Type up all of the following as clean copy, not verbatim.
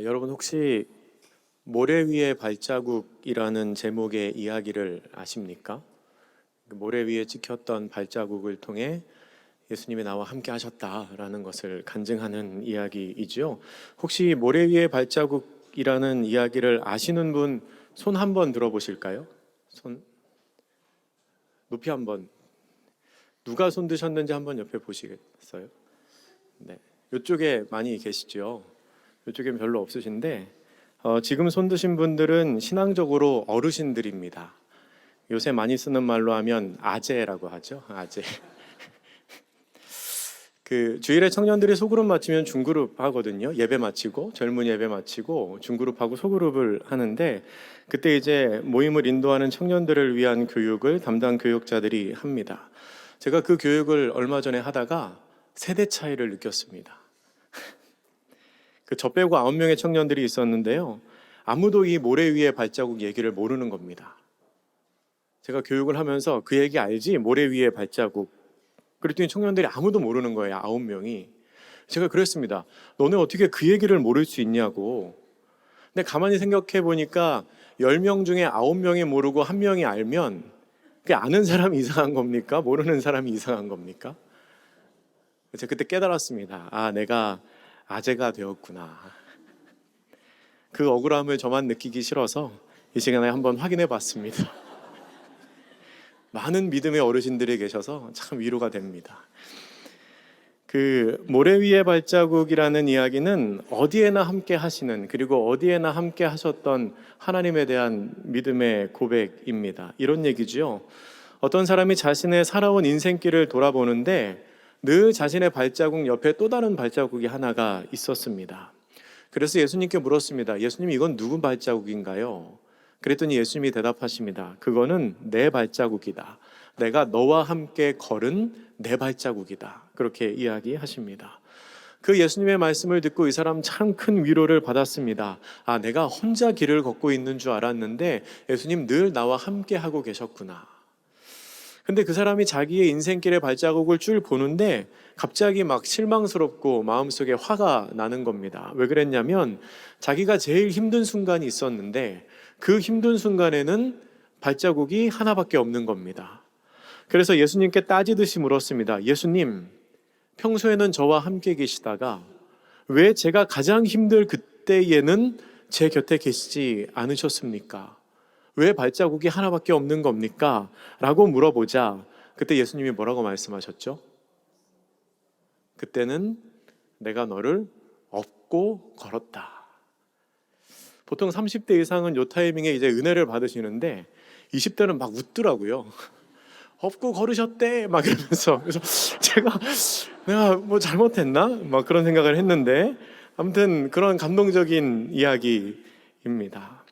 여러분 혹시 모래 위의 발자국이라는 제목의 이야기를 아십니까? 그 모래 위에 찍혔던 발자국을 통해 예수님이 나와 함께 하셨다라는 것을 간증하는 이야기이죠. 혹시 모래 위의 발자국이라는 이야기를 아시는 분 손 한번 들어보실까요? 손 높이 한번. 누가 손 드셨는지 한번 옆에 보시겠어요? 네, 이쪽에 많이 계시죠. 이쪽엔 별로 없으신데 지금 손 드신 분들은 신앙적으로 어르신들입니다. 요새 많이 쓰는 말로 하면 아재라고 하죠. 아재. 그 주일에 청년들이 소그룹 마치면 중그룹 하거든요. 예배 마치고 젊은 예배 마치고 중그룹하고 소그룹을 하는데 그때 이제 모임을 인도하는 청년들을 위한 교육을 담당 교육자들이 합니다. 제가 그 교육을 얼마 전에 하다가 세대 차이를 느꼈습니다. 저 빼고 9명의 청년들이 있었는데요. 아무도 이 모래 위의 발자국 얘기를 모르는 겁니다. 제가 교육을 하면서 그 얘기 알지? 모래 위의 발자국. 그랬더니 청년들이 아무도 모르는 거예요. 9명이. 제가 그랬습니다. 너네 어떻게 그 얘기를 모를 수 있냐고. 근데 가만히 생각해 보니까 10명 중에 9명이 모르고 1명이 알면 그게 아는 사람이 이상한 겁니까? 모르는 사람이 이상한 겁니까? 제가 그때 깨달았습니다. 내가 아재가 되었구나. 그 억울함을 저만 느끼기 싫어서 이 시간에 한번 확인해 봤습니다. 많은 믿음의 어르신들이 계셔서 참 위로가 됩니다. 그 모래 위의 발자국이라는 이야기는 어디에나 함께 하시는, 그리고 어디에나 함께 하셨던 하나님에 대한 믿음의 고백입니다. 이런 얘기죠. 어떤 사람이 자신의 살아온 인생길을 돌아보는데 늘 자신의 발자국 옆에 또 다른 발자국이 하나가 있었습니다. 그래서 예수님께 물었습니다. 예수님, 이건 누구 발자국인가요? 그랬더니 예수님이 대답하십니다. 그거는 내 발자국이다. 내가 너와 함께 걸은 내 발자국이다. 그렇게 이야기하십니다. 그 예수님의 말씀을 듣고 이 사람 참 큰 위로를 받았습니다. 내가 혼자 길을 걷고 있는 줄 알았는데 예수님 늘 나와 함께 하고 계셨구나. 근데 그 사람이 자기의 인생길의 발자국을 쭉 보는데 갑자기 막 실망스럽고 마음속에 화가 나는 겁니다. 왜 그랬냐면 자기가 제일 힘든 순간이 있었는데 그 힘든 순간에는 발자국이 하나밖에 없는 겁니다. 그래서 예수님께 따지듯이 물었습니다. 예수님, 평소에는 저와 함께 계시다가 왜 제가 가장 힘들 그때에는 제 곁에 계시지 않으셨습니까? 왜 발자국이 하나밖에 없는 겁니까? 라고 물어보자 그때 예수님이 뭐라고 말씀하셨죠? 그때는 내가 너를 업고 걸었다. 보통 30대 이상은 이 타이밍에 이제 은혜를 받으시는데 20대는 막 웃더라고요. 업고 걸으셨대 막 이러면서. 그래서 내가 뭐 잘못했나? 막 그런 생각을 했는데 아무튼 그런 감동적인 이야기입니다.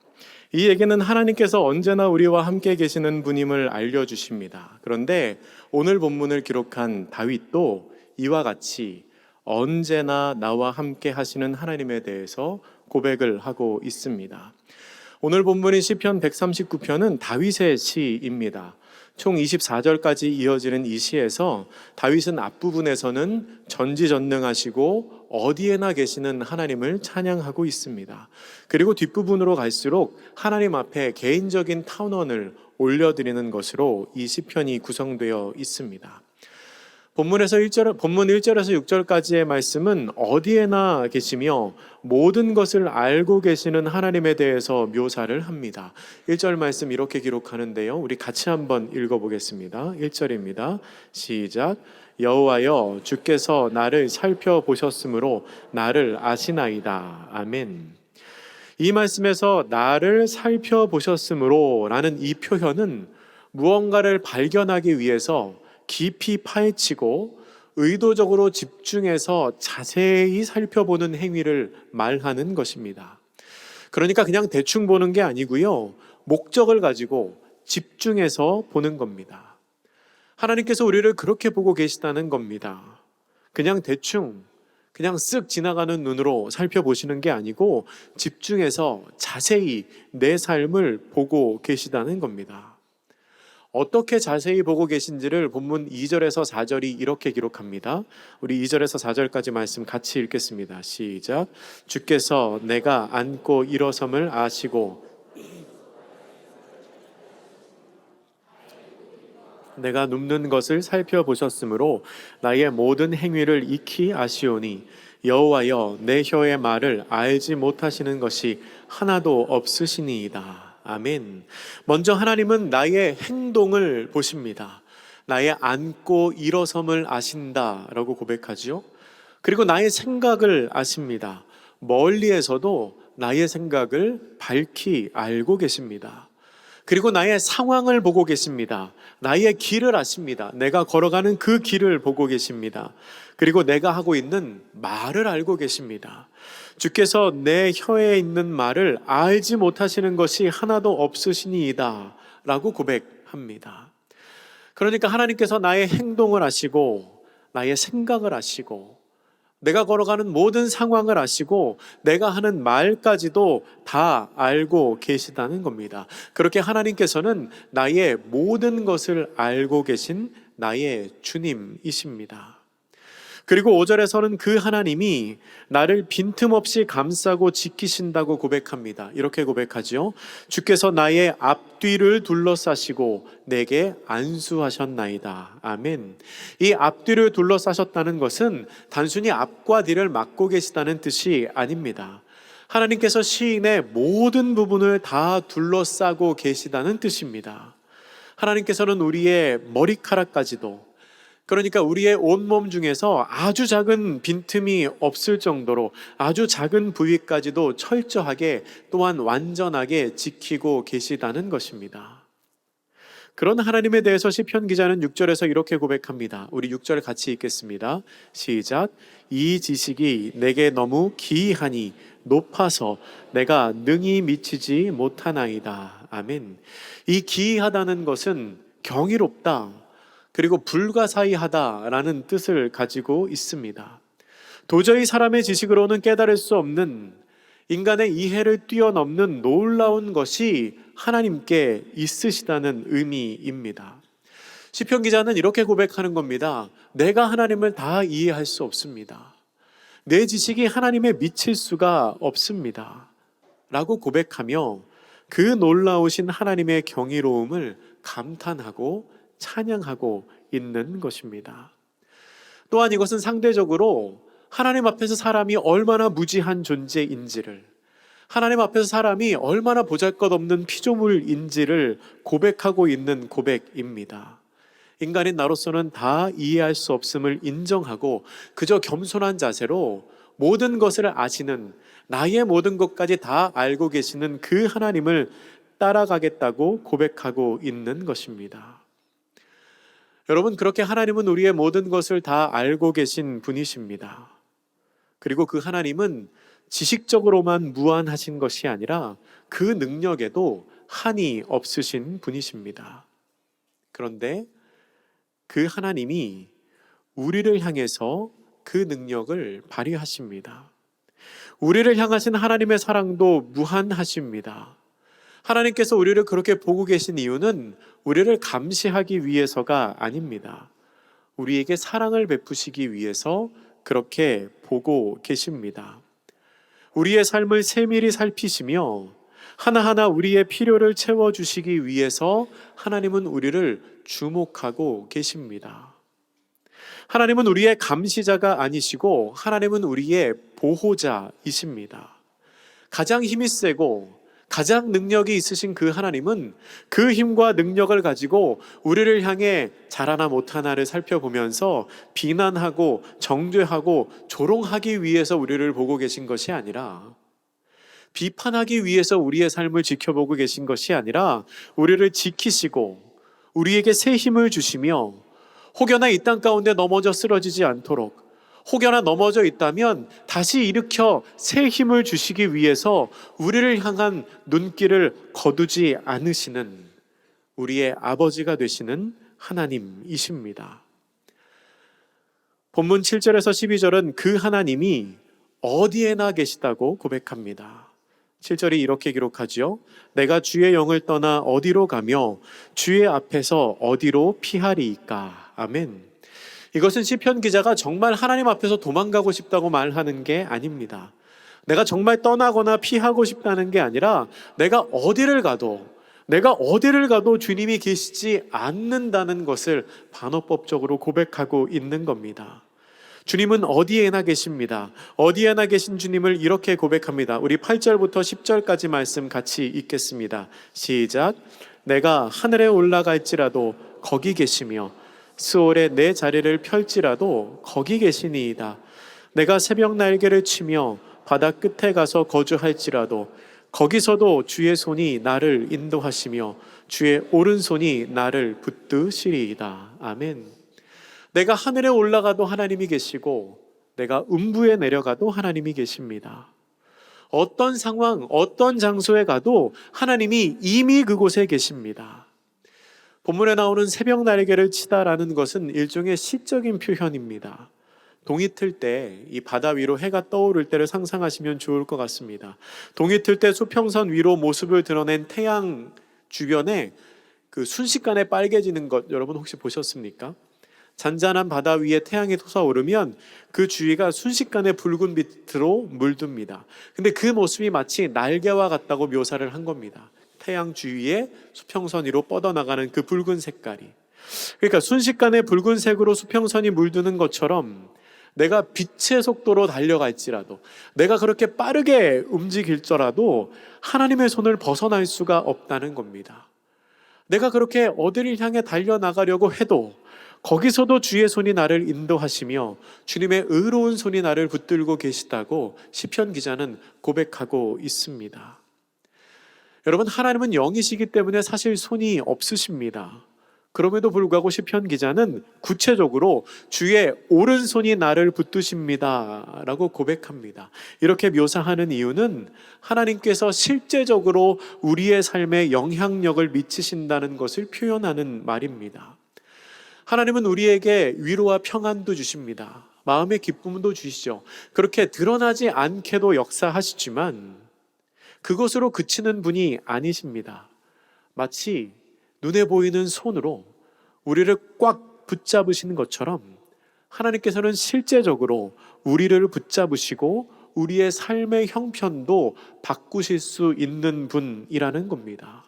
이 얘기는 하나님께서 언제나 우리와 함께 계시는 분임을 알려주십니다. 그런데 오늘 본문을 기록한 다윗도 이와 같이 언제나 나와 함께 하시는 하나님에 대해서 고백을 하고 있습니다. 오늘 본문인 시편 139편은 다윗의 시입니다. 총 24절까지 이어지는 이 시에서 다윗은 앞부분에서는 전지전능하시고 어디에나 계시는 하나님을 찬양하고 있습니다. 그리고 뒷부분으로 갈수록 하나님 앞에 개인적인 탄원을 올려드리는 것으로 이 시편이 구성되어 있습니다. 본문 1절에서 6절까지의 말씀은 어디에나 계시며 모든 것을 알고 계시는 하나님에 대해서 묘사를 합니다. 1절 말씀 이렇게 기록하는데요. 우리 같이 한번 읽어보겠습니다. 1절입니다. 시작. 여호와여, 주께서 나를 살펴보셨으므로 나를 아시나이다. 아멘. 이 말씀에서 나를 살펴보셨으므로 라는 이 표현은 무언가를 발견하기 위해서 깊이 파헤치고 의도적으로 집중해서 자세히 살펴보는 행위를 말하는 것입니다. 그러니까 그냥 대충 보는 게 아니고요. 목적을 가지고 집중해서 보는 겁니다. 하나님께서 우리를 그렇게 보고 계시다는 겁니다. 그냥 대충, 그냥 쓱 지나가는 눈으로 살펴보시는 게 아니고 집중해서 자세히 내 삶을 보고 계시다는 겁니다. 어떻게 자세히 보고 계신지를 본문 2절에서 4절이 이렇게 기록합니다. 우리 2절에서 4절까지 말씀 같이 읽겠습니다. 시작. 주께서 내가 앉고 일어섬을 아시고 내가 눕는 것을 살펴보셨으므로 나의 모든 행위를 익히 아시오니 여호와여 내 혀의 말을 알지 못하시는 것이 하나도 없으시니이다. 아멘. 먼저 하나님은 나의 행동을 보십니다. 나의 앉고 일어섬을 아신다라고 고백하지요. 그리고 나의 생각을 아십니다. 멀리에서도 나의 생각을 밝히 알고 계십니다. 그리고 나의 상황을 보고 계십니다. 나의 길을 아십니다. 내가 걸어가는 그 길을 보고 계십니다. 그리고 내가 하고 있는 말을 알고 계십니다. 주께서 내 혀에 있는 말을 알지 못하시는 것이 하나도 없으시니이다 라고 고백합니다. 그러니까 하나님께서 나의 행동을 아시고 나의 생각을 아시고 내가 걸어가는 모든 상황을 아시고 내가 하는 말까지도 다 알고 계시다는 겁니다. 그렇게 하나님께서는 나의 모든 것을 알고 계신 나의 주님이십니다. 그리고 5절에서는 그 하나님이 나를 빈틈없이 감싸고 지키신다고 고백합니다. 이렇게 고백하지요. 주께서 나의 앞뒤를 둘러싸시고 내게 안수하셨나이다. 아멘. 이 앞뒤를 둘러싸셨다는 것은 단순히 앞과 뒤를 막고 계시다는 뜻이 아닙니다. 하나님께서 시인의 모든 부분을 다 둘러싸고 계시다는 뜻입니다. 하나님께서는 우리의 머리카락까지도, 그러니까 우리의 온몸 중에서 아주 작은 빈틈이 없을 정도로 아주 작은 부위까지도 철저하게 또한 완전하게 지키고 계시다는 것입니다. 그런 하나님에 대해서 시편 기자는 6절에서 이렇게 고백합니다. 우리 6절 같이 읽겠습니다. 시작. 이 지식이 내게 너무 기이하니 높아서 내가 능히 미치지 못하나이다. 아멘. 이 기이하다는 것은 경이롭다, 그리고 불가사의하다라는 뜻을 가지고 있습니다. 도저히 사람의 지식으로는 깨달을 수 없는, 인간의 이해를 뛰어넘는 놀라운 것이 하나님께 있으시다는 의미입니다. 시편 기자는 이렇게 고백하는 겁니다. 내가 하나님을 다 이해할 수 없습니다. 내 지식이 하나님에 미칠 수가 없습니다. 라고 고백하며 그 놀라우신 하나님의 경이로움을 감탄하고 찬양하고 있는 것입니다. 또한 이것은 상대적으로 하나님 앞에서 사람이 얼마나 무지한 존재인지를, 하나님 앞에서 사람이 얼마나 보잘것없는 피조물인지를 고백하고 있는 고백입니다. 인간인 나로서는 다 이해할 수 없음을 인정하고 그저 겸손한 자세로 모든 것을 아시는, 나의 모든 것까지 다 알고 계시는 그 하나님을 따라가겠다고 고백하고 있는 것입니다. 여러분, 그렇게 하나님은 우리의 모든 것을 다 알고 계신 분이십니다. 그리고 그 하나님은 지식적으로만 무한하신 것이 아니라 그 능력에도 한이 없으신 분이십니다. 그런데 그 하나님이 우리를 향해서 그 능력을 발휘하십니다. 우리를 향하신 하나님의 사랑도 무한하십니다. 하나님께서 우리를 그렇게 보고 계신 이유는 우리를 감시하기 위해서가 아닙니다. 우리에게 사랑을 베푸시기 위해서 그렇게 보고 계십니다. 우리의 삶을 세밀히 살피시며 하나하나 우리의 필요를 채워주시기 위해서 하나님은 우리를 주목하고 계십니다. 하나님은 우리의 감시자가 아니시고 하나님은 우리의 보호자이십니다. 가장 힘이 세고 가장 능력이 있으신 그 하나님은 그 힘과 능력을 가지고 우리를 향해 잘하나 못하나를 살펴보면서 비난하고 정죄하고 조롱하기 위해서 우리를 보고 계신 것이 아니라, 비판하기 위해서 우리의 삶을 지켜보고 계신 것이 아니라 우리를 지키시고 우리에게 새 힘을 주시며 혹여나 이 땅 가운데 넘어져 쓰러지지 않도록, 혹여나 넘어져 있다면 다시 일으켜 새 힘을 주시기 위해서 우리를 향한 눈길을 거두지 않으시는 우리의 아버지가 되시는 하나님이십니다. 본문 7절에서 12절은 그 하나님이 어디에나 계시다고 고백합니다. 7절이 이렇게 기록하지요. 내가 주의 영을 떠나 어디로 가며 주의 앞에서 어디로 피하리이까. 아멘. 이것은 시편 기자가 정말 하나님 앞에서 도망가고 싶다고 말하는 게 아닙니다. 내가 정말 떠나거나 피하고 싶다는 게 아니라 내가 어디를 가도 주님이 계시지 않는다는 것을 반어법적으로 고백하고 있는 겁니다. 주님은 어디에나 계십니다. 어디에나 계신 주님을 이렇게 고백합니다. 우리 8절부터 10절까지 말씀 같이 읽겠습니다. 시작. 내가 하늘에 올라갈지라도 거기 계시며 스올에 내 자리를 펼지라도 거기 계시니이다. 내가 새벽 날개를 치며 바다 끝에 가서 거주할지라도 거기서도 주의 손이 나를 인도하시며 주의 오른손이 나를 붙드시리이다. 아멘. 내가 하늘에 올라가도 하나님이 계시고 내가 음부에 내려가도 하나님이 계십니다. 어떤 상황, 어떤 장소에 가도 하나님이 이미 그곳에 계십니다. 본문에 나오는 새벽 날개를 치다라는 것은 일종의 시적인 표현입니다. 동이 틀 때 이 바다 위로 해가 떠오를 때를 상상하시면 좋을 것 같습니다. 동이 틀 때 수평선 위로 모습을 드러낸 태양 주변에 그 순식간에 빨개지는 것 여러분 혹시 보셨습니까? 잔잔한 바다 위에 태양이 솟아오르면 그 주위가 순식간에 붉은 빛으로 물듭니다. 근데 그 모습이 마치 날개와 같다고 묘사를 한 겁니다. 태양 주위에 수평선 위로 뻗어나가는 그 붉은 색깔이. 그러니까 순식간에 붉은색으로 수평선이 물드는 것처럼 내가 빛의 속도로 달려갈지라도 내가 그렇게 빠르게 움직일지라도 하나님의 손을 벗어날 수가 없다는 겁니다. 내가 그렇게 어디를 향해 달려나가려고 해도 거기서도 주의 손이 나를 인도하시며 주님의 의로운 손이 나를 붙들고 계시다고 시편 기자는 고백하고 있습니다. 여러분, 하나님은 영이시기 때문에 사실 손이 없으십니다. 그럼에도 불구하고 시편 기자는 구체적으로 주의 오른손이 나를 붙드십니다 라고 고백합니다. 이렇게 묘사하는 이유는 하나님께서 실제적으로 우리의 삶에 영향력을 미치신다는 것을 표현하는 말입니다. 하나님은 우리에게 위로와 평안도 주십니다. 마음의 기쁨도 주시죠. 그렇게 드러나지 않게도 역사하시지만 그것으로 그치는 분이 아니십니다. 마치 눈에 보이는 손으로 우리를 꽉 붙잡으시는 것처럼 하나님께서는 실제적으로 우리를 붙잡으시고 우리의 삶의 형편도 바꾸실 수 있는 분이라는 겁니다.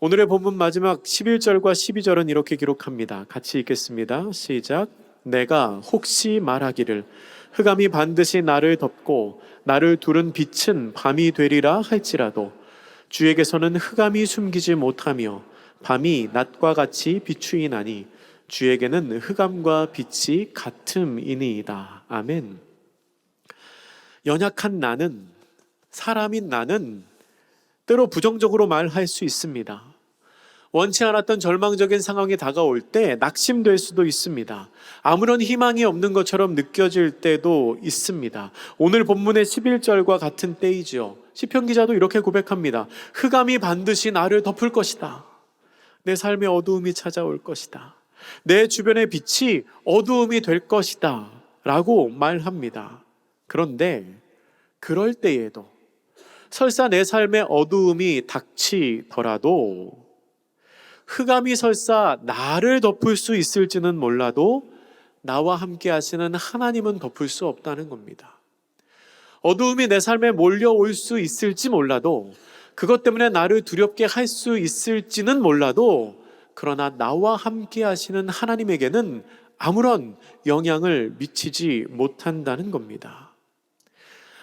오늘의 본문 마지막 11절과 12절은 이렇게 기록합니다. 같이 읽겠습니다. 시작. 내가 혹시 말하기를 흑암이 반드시 나를 덮고 나를 두른 빛은 밤이 되리라 할지라도 주에게서는 흑암이 숨기지 못하며 밤이 낮과 같이 비추이나니 주에게는 흑암과 빛이 같음이니이다. 아멘. 연약한 나는, 사람인 나는 때로 부정적으로 말할 수 있습니다. 원치 않았던 절망적인 상황이 다가올 때 낙심될 수도 있습니다. 아무런 희망이 없는 것처럼 느껴질 때도 있습니다. 오늘 본문의 11절과 같은 때이지요. 시편 기자도 이렇게 고백합니다. 흑암이 반드시 나를 덮을 것이다. 내 삶에 어두움이 찾아올 것이다. 내 주변의 빛이 어두움이 될 것이다 라고 말합니다. 그런데 그럴 때에도 설사 내 삶에 어두움이 닥치더라도 흑암이 설사 나를 덮을 수 있을지는 몰라도 나와 함께 하시는 하나님은 덮을 수 없다는 겁니다. 어두움이 내 삶에 몰려올 수 있을지 몰라도 그것 때문에 나를 두렵게 할 수 있을지는 몰라도 그러나 나와 함께 하시는 하나님에게는 아무런 영향을 미치지 못한다는 겁니다.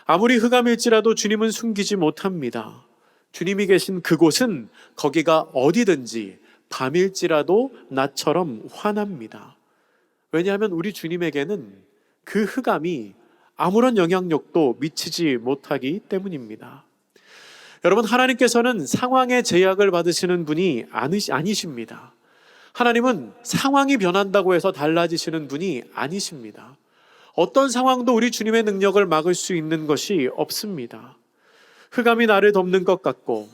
아무리 흑암일지라도 주님은 숨기지 못합니다. 주님이 계신 그곳은 거기가 어디든지 밤일지라도 나처럼 환합니다. 왜냐하면 우리 주님에게는 그 흑암이 아무런 영향력도 미치지 못하기 때문입니다. 여러분, 하나님께서는 상황의 제약을 받으시는 분이 아니십니다. 하나님은 상황이 변한다고 해서 달라지시는 분이 아니십니다. 어떤 상황도 우리 주님의 능력을 막을 수 있는 것이 없습니다. 흑암이 나를 덮는 것 같고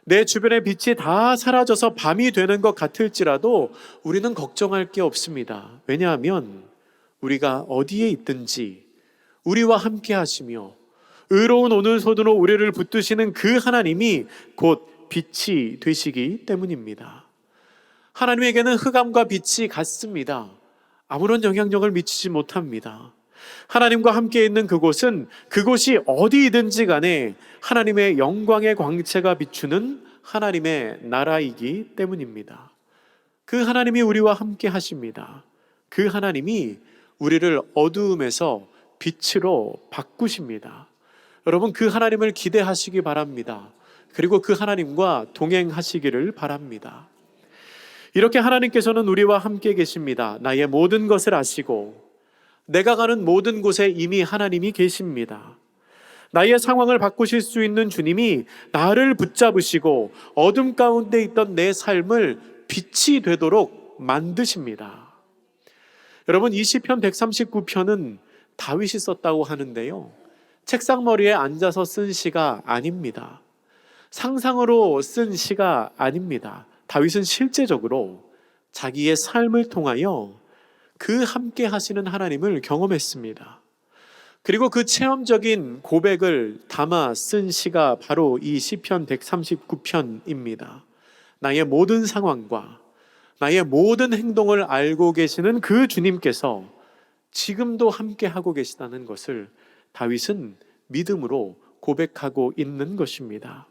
내 주변의 빛이 다 사라져서 밤이 되는 것 같을지라도 우리는 걱정할 게 없습니다. 왜냐하면 우리가 어디에 있든지 우리와 함께 하시며 의로운 오늘손으로 우리를 붙드시는 그 하나님이 곧 빛이 되시기 때문입니다. 하나님에게는 흑암과 빛이 같습니다. 아무런 영향력을 미치지 못합니다. 하나님과 함께 있는 그곳은 그곳이 어디이든지 간에 하나님의 영광의 광채가 비추는 하나님의 나라이기 때문입니다. 그 하나님이 우리와 함께 하십니다. 그 하나님이 우리를 어두움에서 빛으로 바꾸십니다. 여러분, 그 하나님을 기대하시기 바랍니다. 그리고 그 하나님과 동행하시기를 바랍니다. 이렇게 하나님께서는 우리와 함께 계십니다. 나의 모든 것을 아시고 내가 가는 모든 곳에 이미 하나님이 계십니다. 나의 상황을 바꾸실 수 있는 주님이 나를 붙잡으시고 어둠 가운데 있던 내 삶을 빛이 되도록 만드십니다. 여러분, 이 시편 139편은 다윗이 썼다고 하는데요, 책상머리에 앉아서 쓴 시가 아닙니다. 상상으로 쓴 시가 아닙니다. 다윗은 실제적으로 자기의 삶을 통하여 그 함께 하시는 하나님을 경험했습니다. 그리고 그 체험적인 고백을 담아 쓴 시가 바로 이 시편 139편입니다. 나의 모든 상황과 나의 모든 행동을 알고 계시는 그 주님께서 지금도 함께 하고 계시다는 것을 다윗은 믿음으로 고백하고 있는 것입니다.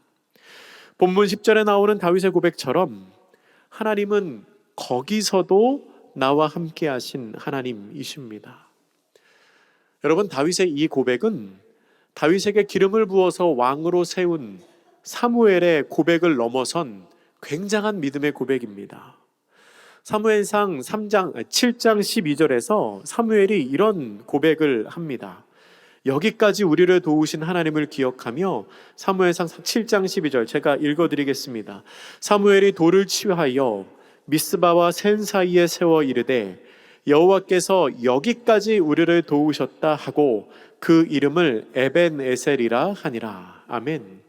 본문 10절에 나오는 다윗의 고백처럼 하나님은 거기서도 나와 함께 하신 하나님이십니다. 여러분, 다윗의 이 고백은 다윗에게 기름을 부어서 왕으로 세운 사무엘의 고백을 넘어선 굉장한 믿음의 고백입니다. 사무엘상 7장 12절에서 사무엘이 이런 고백을 합니다. 여기까지 우리를 도우신 하나님을 기억하며, 사무엘상 7장 12절 제가 읽어드리겠습니다. 사무엘이 돌을 취하여 미스바와 센 사이에 세워 이르되 여호와께서 여기까지 우리를 도우셨다 하고 그 이름을 에벤에셀이라 하니라. 아멘.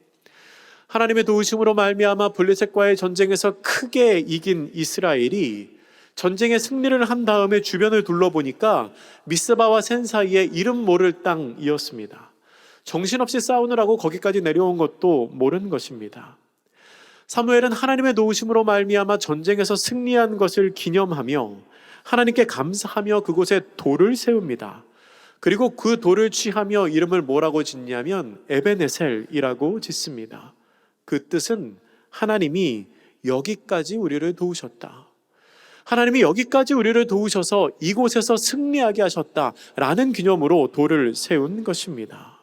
하나님의 도우심으로 말미암아 블레셋과의 전쟁에서 크게 이긴 이스라엘이 전쟁에 승리를 한 다음에 주변을 둘러보니까 미스바와 센 사이에 이름 모를 땅이었습니다. 정신없이 싸우느라고 거기까지 내려온 것도 모르는 것입니다. 사무엘은 하나님의 도우심으로 말미암아 전쟁에서 승리한 것을 기념하며 하나님께 감사하며 그곳에 돌을 세웁니다. 그리고 그 돌을 취하며 이름을 뭐라고 짓냐면 에벤에셀이라고 짓습니다. 그 뜻은 하나님이 여기까지 우리를 도우셨다, 하나님이 여기까지 우리를 도우셔서 이곳에서 승리하게 하셨다라는 기념으로 돌을 세운 것입니다.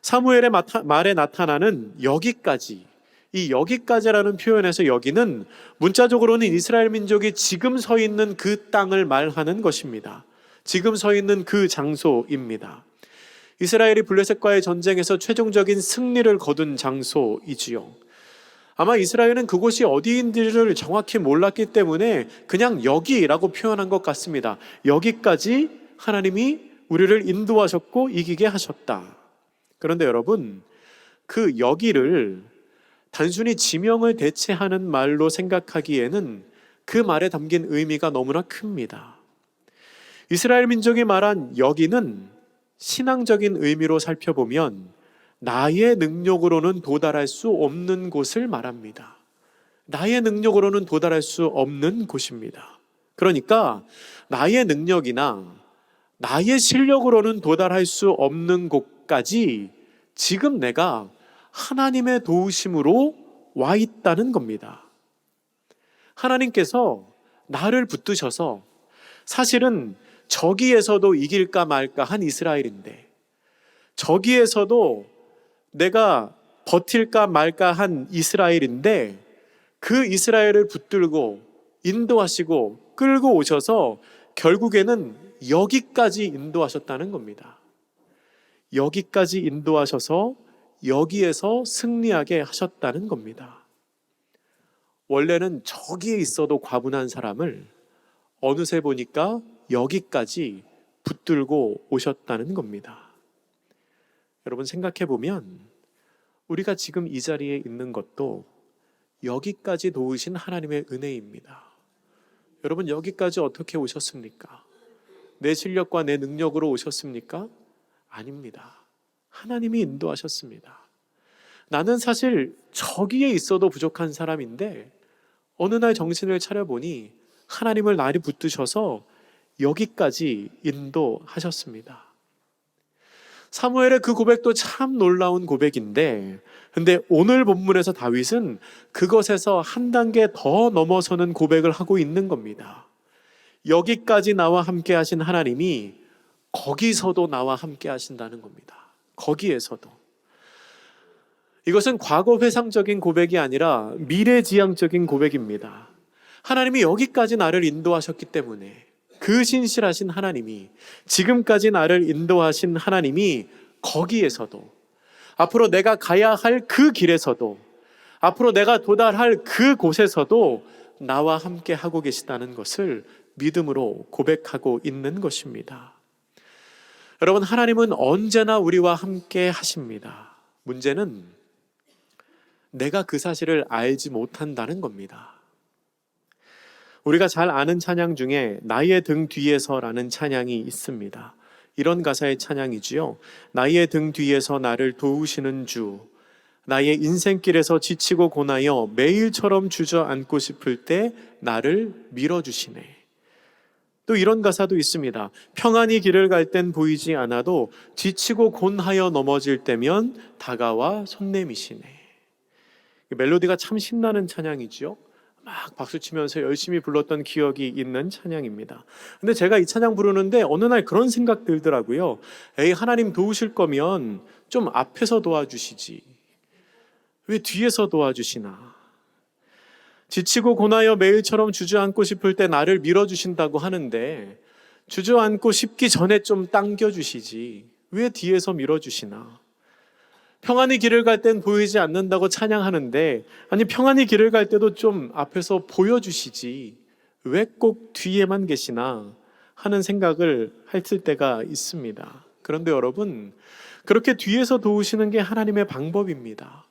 사무엘의 말에 나타나는 여기까지, 이 여기까지라는 표현에서 여기는 문자적으로는 이스라엘 민족이 지금 서 있는 그 땅을 말하는 것입니다. 지금 서 있는 그 장소입니다. 이스라엘이 블레셋과의 전쟁에서 최종적인 승리를 거둔 장소이지요. 아마 이스라엘은 그곳이 어디인지를 정확히 몰랐기 때문에 그냥 여기라고 표현한 것 같습니다. 여기까지 하나님이 우리를 인도하셨고 이기게 하셨다. 그런데 여러분, 그 여기를 단순히 지명을 대체하는 말로 생각하기에는 그 말에 담긴 의미가 너무나 큽니다. 이스라엘 민족이 말한 여기는 신앙적인 의미로 살펴보면 나의 능력으로는 도달할 수 없는 곳을 말합니다. 나의 능력으로는 도달할 수 없는 곳입니다. 그러니까 나의 능력이나 나의 실력으로는 도달할 수 없는 곳까지 지금 내가 하나님의 도우심으로 와 있다는 겁니다. 하나님께서 나를 붙드셔서 사실은 저기에서도 이길까 말까 한 이스라엘인데, 저기에서도 내가 버틸까 말까 한 이스라엘인데, 그 이스라엘을 붙들고 인도하시고 끌고 오셔서 결국에는 여기까지 인도하셨다는 겁니다. 여기까지 인도하셔서 여기에서 승리하게 하셨다는 겁니다. 원래는 저기에 있어도 과분한 사람을 어느새 보니까 여기까지 붙들고 오셨다는 겁니다. 여러분, 생각해 보면 우리가 지금 이 자리에 있는 것도 여기까지 도우신 하나님의 은혜입니다. 여러분, 여기까지 어떻게 오셨습니까? 내 실력과 내 능력으로 오셨습니까? 아닙니다. 하나님이 인도하셨습니다. 나는 사실 저기에 있어도 부족한 사람인데 어느 날 정신을 차려보니 하나님을 날이 붙드셔서 여기까지 인도하셨습니다. 사무엘의 그 고백도 참 놀라운 고백인데, 근데 오늘 본문에서 다윗은 그것에서 한 단계 더 넘어서는 고백을 하고 있는 겁니다. 여기까지 나와 함께 하신 하나님이 거기서도 나와 함께 하신다는 겁니다. 거기에서도. 이것은 과거 회상적인 고백이 아니라 미래지향적인 고백입니다. 하나님이 여기까지 나를 인도하셨기 때문에, 그 신실하신 하나님이, 지금까지 나를 인도하신 하나님이 거기에서도, 앞으로 내가 가야 할 그 길에서도, 앞으로 내가 도달할 그 곳에서도 나와 함께 하고 계시다는 것을 믿음으로 고백하고 있는 것입니다. 여러분, 하나님은 언제나 우리와 함께 하십니다. 문제는 내가 그 사실을 알지 못한다는 겁니다. 우리가 잘 아는 찬양 중에 나의 등 뒤에서라는 찬양이 있습니다. 이런 가사의 찬양이지요. 나의 등 뒤에서 나를 도우시는 주, 나의 인생길에서 지치고 고나여 매일처럼 주저앉고 싶을 때 나를 밀어주시네. 또 이런 가사도 있습니다. 평안히 길을 갈 땐 보이지 않아도 지치고 곤하여 넘어질 때면 다가와 손 내미시네. 멜로디가 참 신나는 찬양이지요. 막 박수치면서 열심히 불렀던 기억이 있는 찬양입니다. 근데 제가 이 찬양 부르는데 어느 날 그런 생각 들더라고요. 에이, 하나님 도우실 거면 좀 앞에서 도와주시지, 왜 뒤에서 도와주시나. 지치고 고나여 매일처럼 주저앉고 싶을 때 나를 밀어주신다고 하는데 주저앉고 싶기 전에 좀 당겨주시지, 왜 뒤에서 밀어주시나. 평안히 길을 갈 땐 보이지 않는다고 찬양하는데, 아니 평안히 길을 갈 때도 좀 앞에서 보여주시지, 왜 꼭 뒤에만 계시나 하는 생각을 했을 때가 있습니다. 그런데 여러분, 그렇게 뒤에서 도우시는 게 하나님의 방법입니다.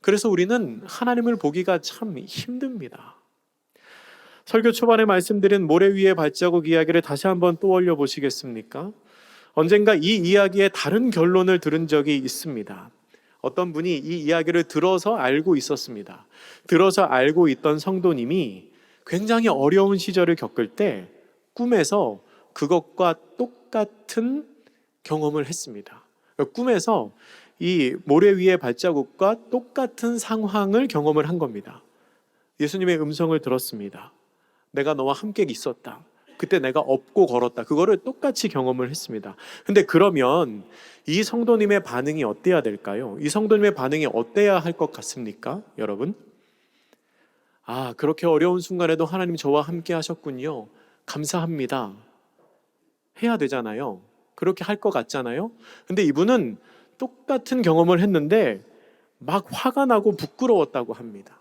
그래서 우리는 하나님을 보기가 참 힘듭니다. 설교 초반에 말씀드린 모래 위의 발자국 이야기를 다시 한번 떠올려 보시겠습니까? 언젠가 이 이야기의 다른 결론을 들은 적이 있습니다. 어떤 분이 이 이야기를 들어서 알고 있었습니다. 들어서 알고 있던 성도님이 굉장히 어려운 시절을 겪을 때 꿈에서 그것과 똑같은 경험을 했습니다. 꿈에서 이 모래 위의 발자국과 똑같은 상황을 경험을 한 겁니다. 예수님의 음성을 들었습니다. 내가 너와 함께 있었다. 그때 내가 업고 걸었다. 그거를 똑같이 경험을 했습니다. 근데 그러면 이 성도님의 반응이 어때야 될까요? 이 성도님의 반응이 어때야 할 것 같습니까? 여러분? 아, 그렇게 어려운 순간에도 하나님 저와 함께 하셨군요. 감사합니다. 해야 되잖아요. 그렇게 할 것 같잖아요. 근데 이분은 똑같은 경험을 했는데 막 화가 나고 부끄러웠다고 합니다.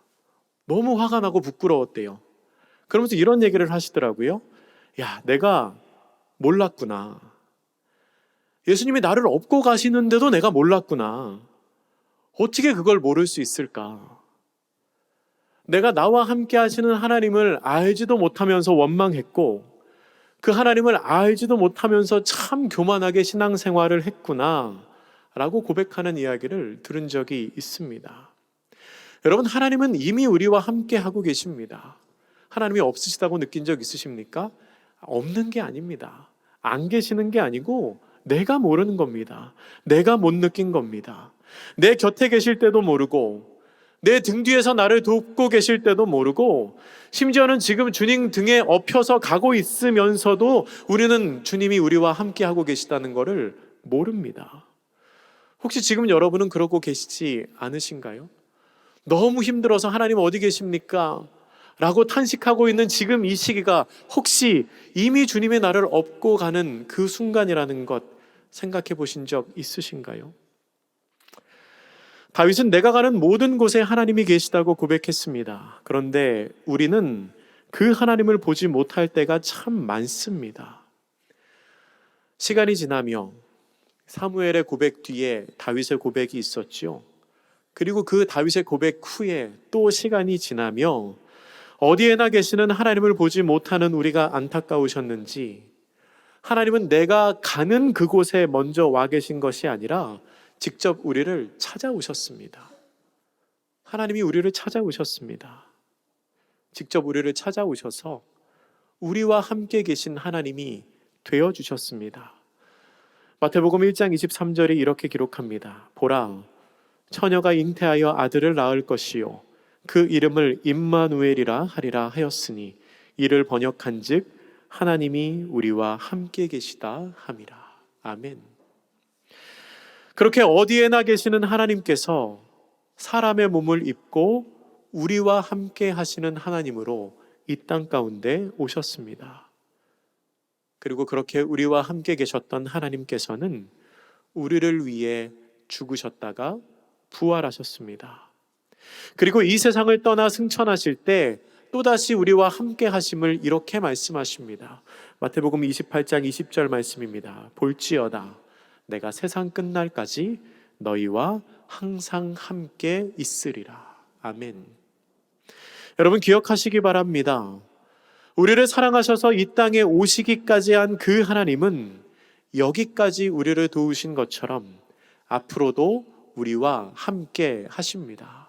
너무 화가 나고 부끄러웠대요. 그러면서 이런 얘기를 하시더라고요. 야, 내가 몰랐구나. 예수님이 나를 업고 가시는데도 내가 몰랐구나. 어떻게 그걸 모를 수 있을까? 내가 나와 함께 하시는 하나님을 알지도 못하면서 원망했고, 그 하나님을 알지도 못하면서 참 교만하게 신앙생활을 했구나 라고 고백하는 이야기를 들은 적이 있습니다. 여러분, 하나님은 이미 우리와 함께 하고 계십니다. 하나님이 없으시다고 느낀 적 있으십니까? 없는 게 아닙니다. 안 계시는 게 아니고 내가 모르는 겁니다. 내가 못 느낀 겁니다. 내 곁에 계실 때도 모르고, 내 등 뒤에서 나를 돕고 계실 때도 모르고, 심지어는 지금 주님 등에 엎혀서 가고 있으면서도 우리는 주님이 우리와 함께 하고 계시다는 것을 모릅니다. 혹시 지금 여러분은 그러고 계시지 않으신가요? 너무 힘들어서 하나님 어디 계십니까? 라고 탄식하고 있는 지금 이 시기가 혹시 이미 주님의 나를 업고 가는 그 순간이라는 것 생각해 보신 적 있으신가요? 다윗은 내가 가는 모든 곳에 하나님이 계시다고 고백했습니다. 그런데 우리는 그 하나님을 보지 못할 때가 참 많습니다. 시간이 지나며 사무엘의 고백 뒤에 다윗의 고백이 있었죠. 그리고 그 다윗의 고백 후에 또 시간이 지나며 어디에나 계시는 하나님을 보지 못하는 우리가 안타까우셨는지, 하나님은 내가 가는 그곳에 먼저 와 계신 것이 아니라 직접 우리를 찾아오셨습니다. 하나님이 우리를 찾아오셨습니다. 직접 우리를 찾아오셔서 우리와 함께 계신 하나님이 되어주셨습니다. 마태복음 1장 23절이 이렇게 기록합니다. 보라, 처녀가 잉태하여 아들을 낳을 것이요 그 이름을 임마누엘이라 하리라 하였으니 이를 번역한즉 하나님이 우리와 함께 계시다 함이라. 아멘. 그렇게 어디에나 계시는 하나님께서 사람의 몸을 입고 우리와 함께 하시는 하나님으로 이 땅 가운데 오셨습니다. 그리고 그렇게 우리와 함께 계셨던 하나님께서는 우리를 위해 죽으셨다가 부활하셨습니다. 그리고 이 세상을 떠나 승천하실 때 또다시 우리와 함께 하심을 이렇게 말씀하십니다. 마태복음 28장 20절 말씀입니다. 볼지어다 내가 세상 끝날까지 너희와 항상 함께 있으리라. 아멘. 여러분 기억하시기 바랍니다. 우리를 사랑하셔서 이 땅에 오시기까지 한 그 하나님은 여기까지 우리를 도우신 것처럼 앞으로도 우리와 함께 하십니다.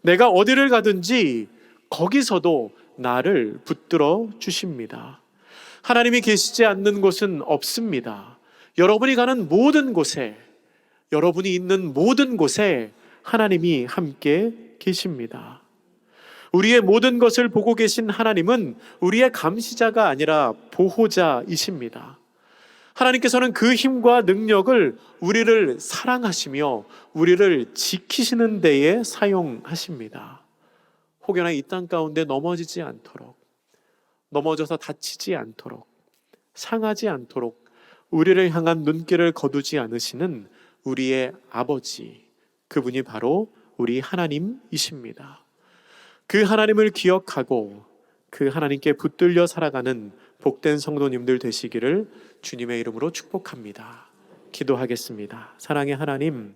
내가 어디를 가든지 거기서도 나를 붙들어 주십니다. 하나님이 계시지 않는 곳은 없습니다. 여러분이 가는 모든 곳에, 여러분이 있는 모든 곳에 하나님이 함께 계십니다. 우리의 모든 것을 보고 계신 하나님은 우리의 감시자가 아니라 보호자이십니다. 하나님께서는 그 힘과 능력을 우리를 사랑하시며 우리를 지키시는 데에 사용하십니다. 혹여나 이 땅 가운데 넘어지지 않도록, 넘어져서 다치지 않도록, 상하지 않도록 우리를 향한 눈길을 거두지 않으시는 우리의 아버지, 그분이 바로 우리 하나님이십니다. 그 하나님을 기억하고 그 하나님께 붙들려 살아가는 복된 성도님들 되시기를 주님의 이름으로 축복합니다. 기도하겠습니다. 사랑의 하나님,